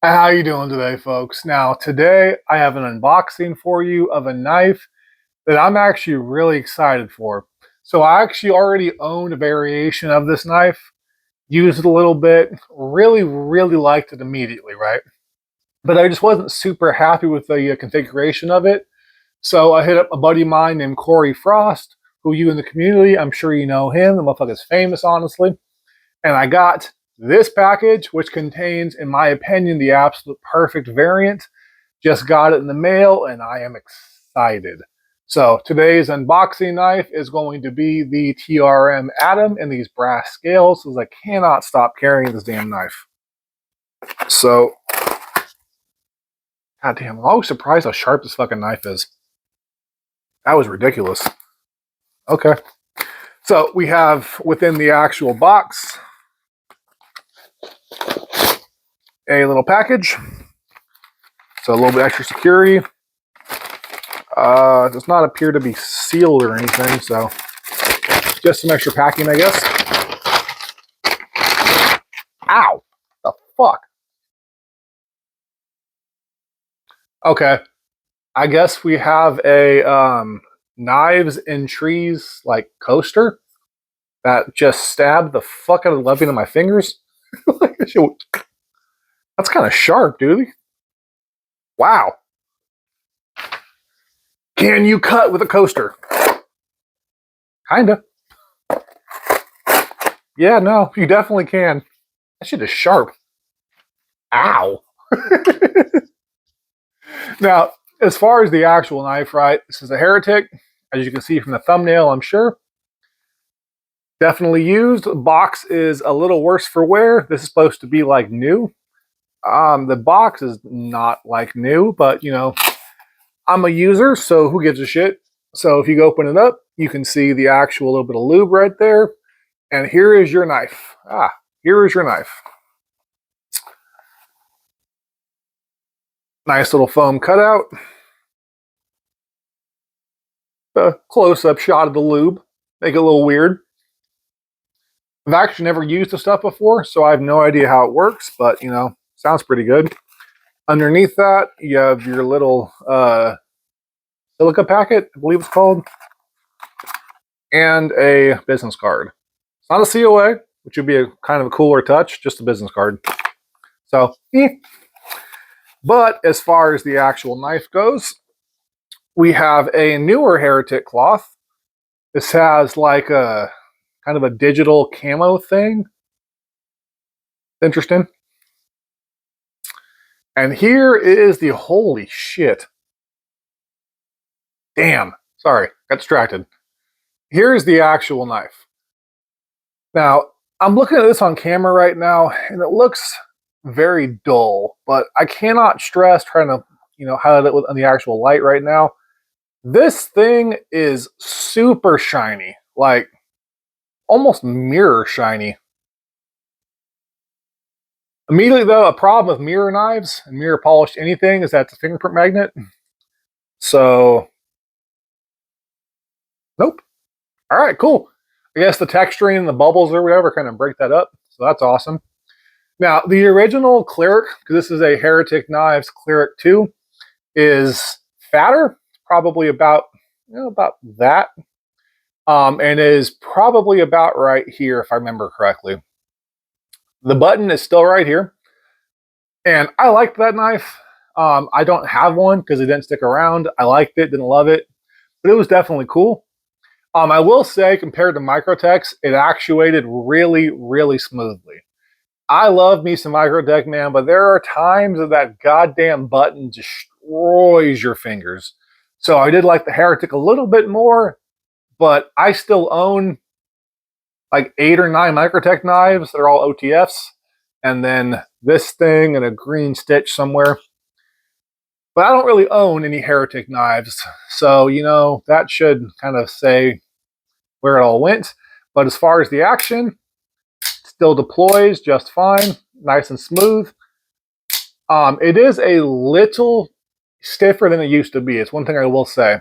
How you doing today, folks? Now, today I have an unboxing for you of a knife that I'm actually really excited for. So I actually already owned a variation of this knife, used it a little bit, really liked it immediately, right? But I just wasn't super happy with the configuration of it. So I hit up a buddy of mine named Corey Frost, who you in the community, I'm sure you know him. The motherfucker's famous, honestly. And I got this package, which contains, in my opinion, the absolute perfect variant. Just got it in the mail, and I am excited. So today's unboxing knife is going to be the TRM Atom in these brass scales, because I cannot stop carrying this damn knife. So, goddamn, I'm always surprised how sharp this fucking knife is. That was ridiculous. Okay. So we have within the actual box a little package. So a little bit extra security. Does not appear to be sealed or anything, so just some extra packing, I guess. Ow! The fuck? Okay. I guess we have a knives and trees like coaster that just stabbed the fuck out of the left of my fingers. That's kind of sharp, dude. Wow. Can you cut with a coaster? Kinda. Yeah, no, you definitely can. That shit is sharp. Ow. Now, as far as the actual knife, right, this is a Heretic. As you can see from the thumbnail, I'm sure. Definitely used. The box is a little worse for wear. This is supposed to be like new. The box is not like new, but you know, I'm a user, so who gives a shit? So if you open it up, you can see the actual little bit of lube right there. And here is your knife. Here is your knife. Nice little foam cutout. A close-up shot of the lube. Make it a little weird. I've actually never used the stuff before, so I have no idea how it works, but you know, sounds pretty good. Underneath that, you have your little silica packet, I believe it's called, and a business card. It's not a COA, which would be a kind of a cooler touch, just a business card. So, But as far as the actual knife goes, we have a newer Heretic cloth. This has like a kind of a digital camo thing. Interesting. And here is the holy shit. Damn. Sorry, got distracted. Here's the actual knife. Now, I'm looking at this on camera right now, and it looks very dull, but I cannot stress trying to, you know, highlight it on the actual light right now. This thing is super shiny, like almost mirror shiny. Immediately, though, a problem with mirror knives and mirror polished anything is that it's a fingerprint magnet. So, nope. All right, cool. I guess the texturing and the bubbles or whatever kind of break that up. So that's awesome. Now, the original Cleric, because this is a Heretic Knives Cleric 2, is fatter, probably about, you know, about that. And is probably about right here, if I remember correctly. The button is still right here. And I liked that knife. I don't have one because it didn't stick around. I liked it, didn't love it, but it was definitely cool. I will say, compared to Microtech's, it actuated really smoothly. I love me some Microtech, man, but there are times that goddamn button destroys your fingers. So I did like the Heretic a little bit more, but I still own like 8 or 9 Microtech knives. They're all OTFs. And then this thing and a green stitch somewhere. But I don't really own any Heretic knives. So, you know, that should kind of say where it all went. But as far as the action, still deploys just fine, nice and smooth. It is a little stiffer than it used to be. It's one thing I will say.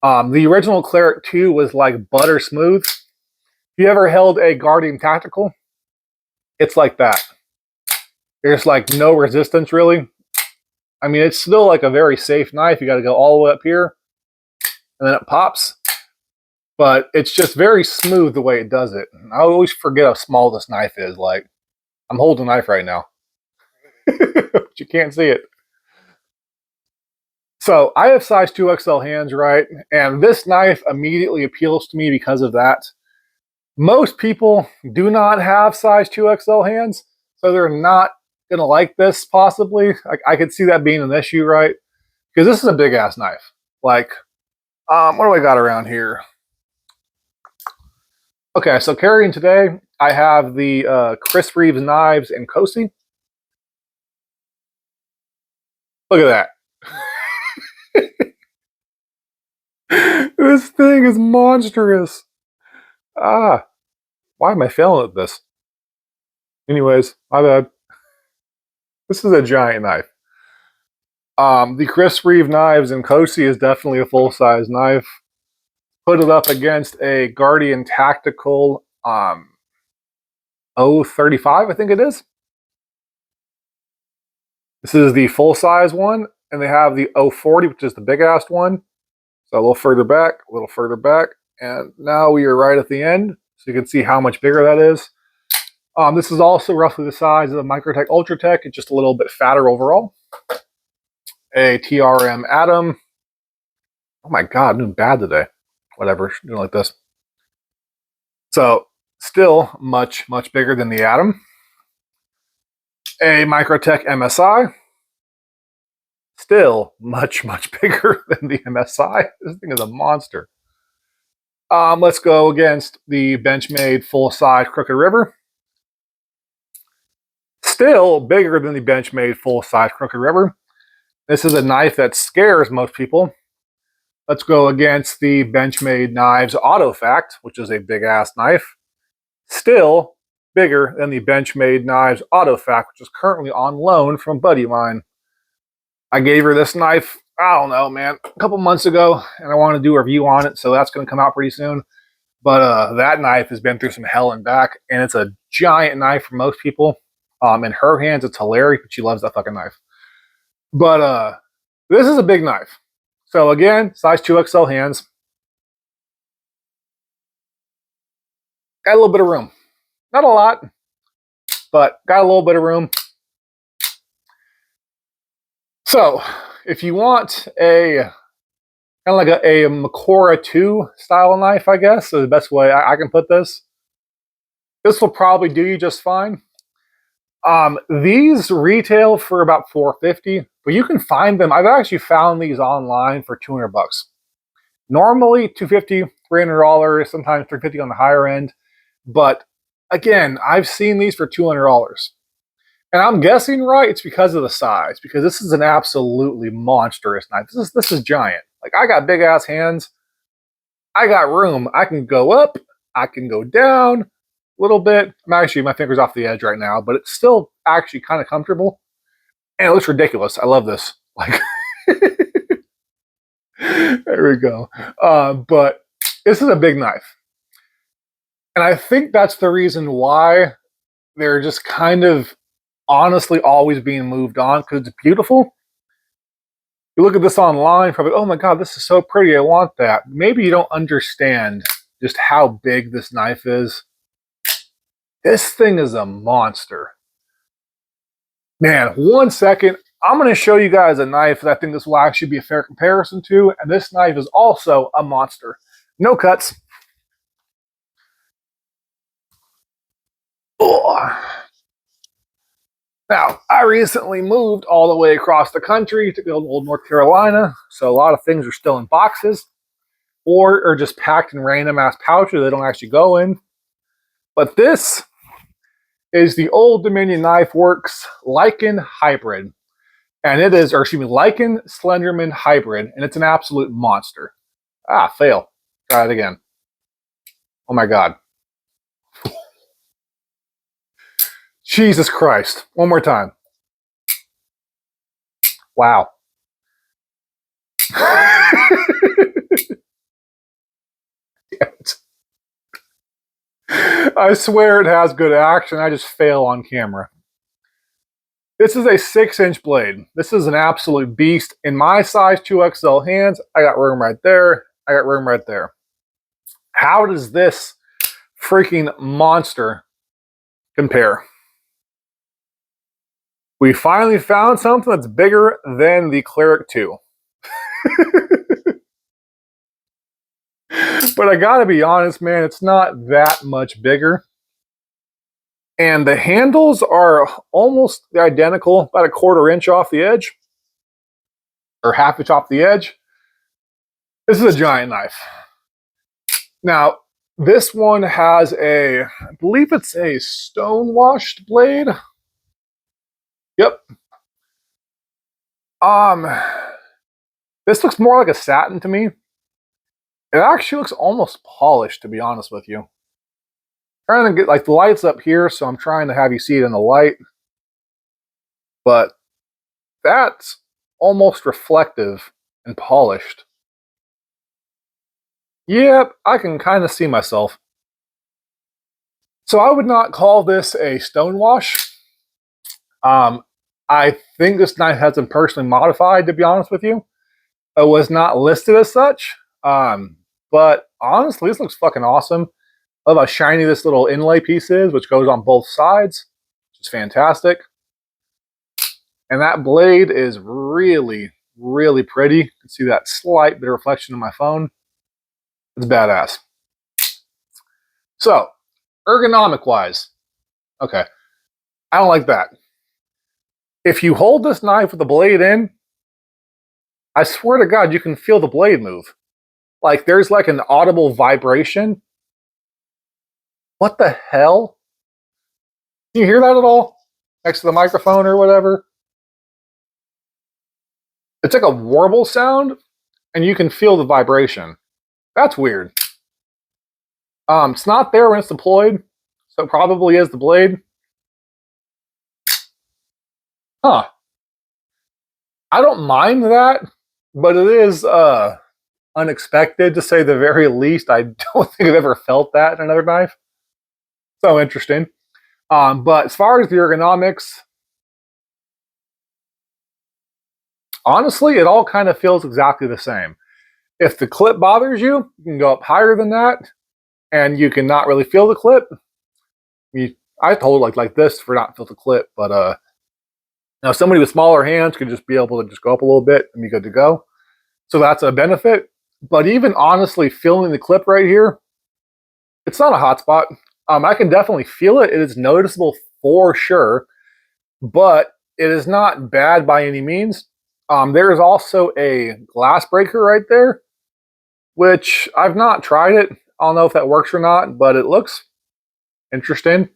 The original Cleric 2 was like butter smooth. If you ever held a Guardian Tactical, it's like that. There's like no resistance really. I mean, it's still like a very safe knife. You got to go all the way up here, and then it pops. But it's just very smooth the way it does it. I always forget how small this knife is. Like, I'm holding a knife right now. But you can't see it. So I have size 2XL hands, right? And this knife immediately appeals to me because of that. Most people do not have size 2XL hands, so they're not going to like this, possibly. I could see that being an issue, right? Because this is a big-ass knife. Like, what do I got around here? Okay, so carrying today, I have the Chris Reeves knives in Cosi. Look at that. This thing is monstrous. Ah, why am I failing at this? Anyways, my bad. This is a giant knife. The Chris Reeve knives in Cosi is definitely a full-size knife. Put it up against a Guardian Tactical 035, I think it is. This is the full-size one, and they have the 040, which is the big-ass one. So a little further back, and now we are right at the end, so you can see how much bigger that is. This is also roughly the size of the Microtech Ultratech. It's just a little bit fatter overall. A TRM Atom. Oh my god, I'm doing bad today. Whatever, doing like this. So still much bigger than the Atom. A Microtech MSI. Still much bigger than the MSI. This thing is a monster. Let's go against the Benchmade full-size Crooked River. Still bigger than the Benchmade full-size Crooked River. This is a knife that scares most people. Let's go against the Benchmade Knives AutoFact, which is a big-ass knife. Still bigger than the Benchmade Knives AutoFact, which is currently on loan from a buddy of mine. I gave her this knife, I don't know, man, a couple months ago, and I want to do a review on it, so that's going to come out pretty soon. But that knife has been through some hell and back, and it's a giant knife for most people. In her hands, it's hilarious, but she loves that fucking knife. But this is a big knife. So again, size 2XL hands. Got a little bit of room. Not a lot, but got a little bit of room. So if you want a kind of like a Makora 2 style knife, I guess, is the best way I can put this. This will probably do you just fine. These retail for about $450, but you can find them. I've actually found these online for $200. Normally $250, $300, sometimes $350 on the higher end. But again, I've seen these for $200. And I'm guessing right, it's because of the size, because this is an absolutely monstrous knife. This is giant. Like, I got big ass hands. I got room. I can go up, I can go down a little bit. I'm actually, my finger's off the edge right now, but it's still actually kind of comfortable. And it looks ridiculous. I love this. Like, there we go. But this is a big knife. And I think that's the reason why they're just kind of honestly always being moved on, because it's beautiful. You look at this online, probably, oh my god, this is so pretty, I want that. Maybe you don't understand just how big this knife is. This thing is a monster. Man, 1 second. I'm going to show you guys a knife that I think this will actually be a fair comparison to, and this knife is also a monster. No cuts. Ugh. Now, I recently moved all the way across the country to go to old North Carolina, so a lot of things are still in boxes or are just packed in random ass pouches they don't actually go in. But this is the Old Dominion Knife Works Lycan Hybrid. And it is, or excuse me, Lycan Slenderman Hybrid, and it's an absolute monster. Ah, fail. Try it again. Oh my god. Jesus Christ. One more time. Wow. I swear it has good action. I just fail on camera. This is a 6-inch blade. This is an absolute beast. In my size 2XL hands, I got room right there. I got room right there. How does this freaking monster compare? We finally found something that's bigger than the Cleric 2. But I gotta be honest, man, it's not that much bigger. And the handles are almost identical, about a 1/4 inch off the edge, or 1/2 inch off the edge. This is a giant knife. Now, this one has I believe it's a Stonewashed blade. Yep. This looks more like a satin to me. It actually looks almost polished, to be honest with you. I'm trying to get, like, the light's up here, so I'm trying to have you see it in the light. But that's almost reflective and polished. Yep, I can kind of see myself. So I would not call this a stonewash. I think this knife has been personally modified, to be honest with you. It was not listed as such. But honestly, this looks fucking awesome. I love how shiny this little inlay piece is, which goes on both sides, which is fantastic. And that blade is really, really pretty. You can see that slight bit of reflection in my phone. It's badass. So, ergonomic-wise, okay, I don't like that. If you hold this knife with the blade in, I swear to God, you can feel the blade move. Like, there's like an audible vibration. What the hell? Can you hear that at all? Next to the microphone or whatever? It's like a warble sound, and you can feel the vibration. That's weird. It's not there when it's deployed, so it probably is the blade. Huh. I don't mind that, but it is unexpected, to say the very least. I don't think I've ever felt that in another knife. So interesting. But as far as the ergonomics, honestly, it all kind of feels exactly the same. If the clip bothers you, you can go up higher than that, and you can not really feel the clip. I told like this for not feel the clip, but now somebody with smaller hands could just be able to just go up a little bit and be good to go. So that's a benefit. But even honestly, feeling the clip right here, it's not a hot spot. I can definitely feel it. It is noticeable for sure, but it is not bad by any means. There is also a glass breaker right there, which I've not tried it. I don't know if that works or not, but it looks interesting.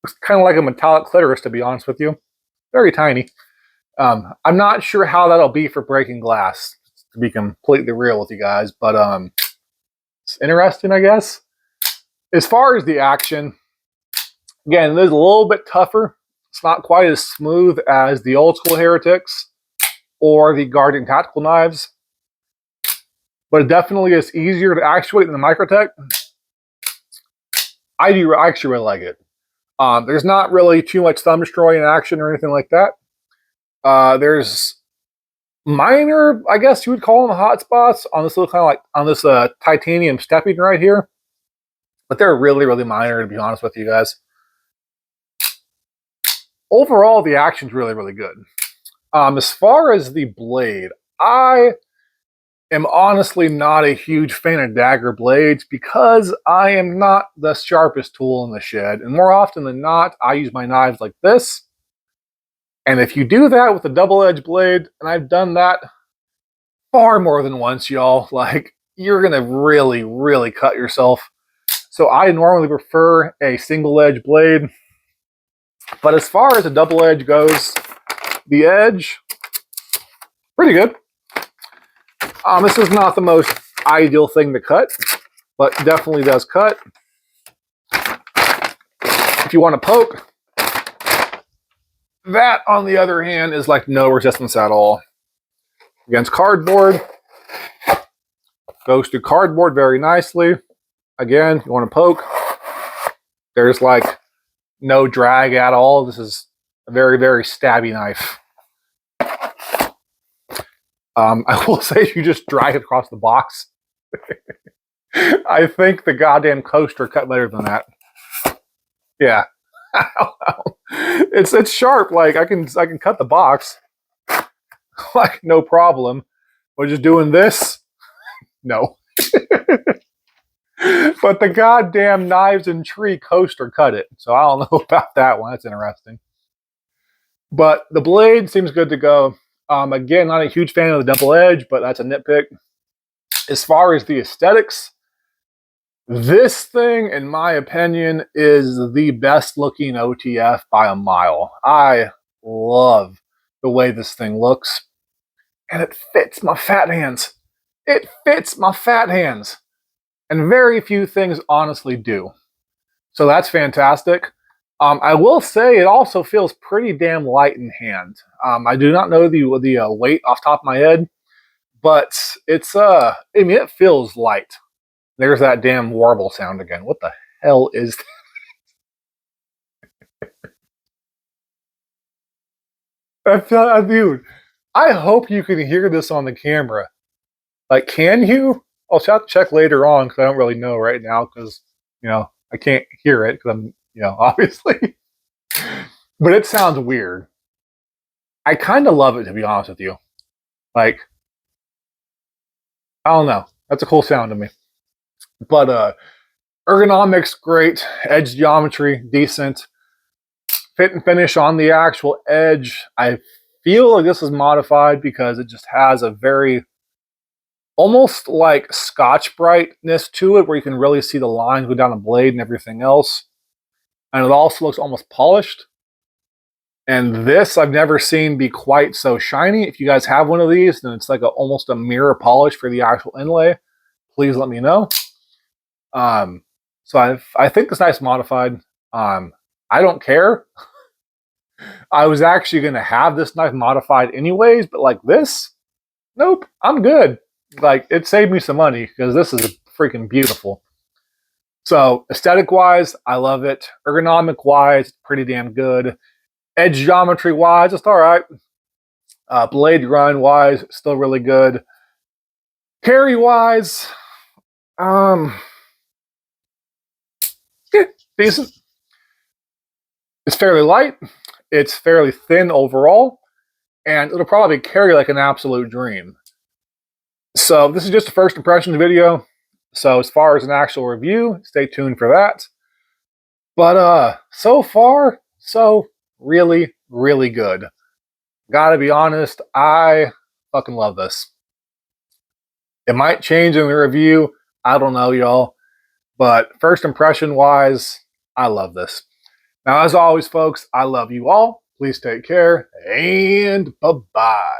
Looks kind of like a metallic clitoris, to be honest with you. Very tiny. I'm not sure how that'll be for breaking glass, to be completely real with you guys, but it's interesting, I guess. As far as the action, again, it is a little bit tougher. It's not quite as smooth as the old school Heretics or the Guardian tactical knives, but it definitely is easier to actuate than the Microtech. I actually really like it. There's not really too much thumb destroying action or anything like that. There's minor, I guess you would call them, hot spots on this little kind of like on this titanium stepping right here, but they're really, really minor, to be honest with you guys. Overall, the action's really, really good. As far as the blade, I am honestly not a huge fan of dagger blades because I am not the sharpest tool in the shed, and more often than not, I use my knives like this. And if you do that with a double-edged blade, and I've done that far more than once, y'all, like, you're gonna really, really cut yourself. So I normally prefer a single-edged blade. But as far as a double edge goes, the edge, pretty good. This is not the most ideal thing to cut, but definitely does cut. If you want to poke, that, on the other hand, is like no resistance at all. Against cardboard, goes through cardboard very nicely. Again, you want to poke, there's like no drag at all. This is A very, very stabby knife. I will say if you just drag it across the box, I think the goddamn coaster cut better than that. Yeah. it's sharp. Like I can cut the box like no problem. But just doing this, no. But the goddamn knives and tree coaster cut it. So I don't know about that one. That's interesting. But the blade seems good to go. Again, not a huge fan of the double edge, but that's a nitpick. As far as the aesthetics, this thing, in my opinion, is the best looking OTF by a mile. I love the way this thing looks. And it fits my fat hands. It fits my fat hands. And very few things honestly do. So that's fantastic. I will say it also feels pretty damn light in hand. I do not know the weight off the top of my head, but it's I mean it feels light. There's that damn warble sound again. What the hell is that? Dude, I hope you can hear this on the camera. Like, can you? I'll have to check later on because I don't really know right now because, I can't hear it because I'm, obviously. But it sounds weird. I kind of love it, to be honest with you. Like, I don't know. That's a cool sound to me. But ergonomics, great. Edge geometry, decent. Fit and finish on the actual edge. I feel like this is modified because it just has a very almost like Scotch brightness to it where you can really see the lines go down the blade and everything else. And it also looks almost polished. And this I've never seen be quite so shiny. If you guys have one of these, then it's like almost a mirror polish for the actual inlay. Please let me know. So I think it's nice modified. I don't care. I was actually going to have this knife modified anyways, but like this, nope, I'm good. Like, it saved me some money because this is freaking beautiful. So, aesthetic-wise, I love it. Ergonomic-wise, pretty damn good. Edge geometry-wise, it's all right. Blade grind-wise, still really good. Carry-wise, yeah, decent. It's fairly light. It's fairly thin overall. And it'll probably carry like an absolute dream. So this is just a first impressions video. So as far as an actual review, stay tuned for that. But so far, so really, really good. Gotta be honest, I fucking love this. It might change in the review. I don't know, y'all. But first impression wise, I love this. Now, as always, folks, I love you all. Please take care and bye-bye.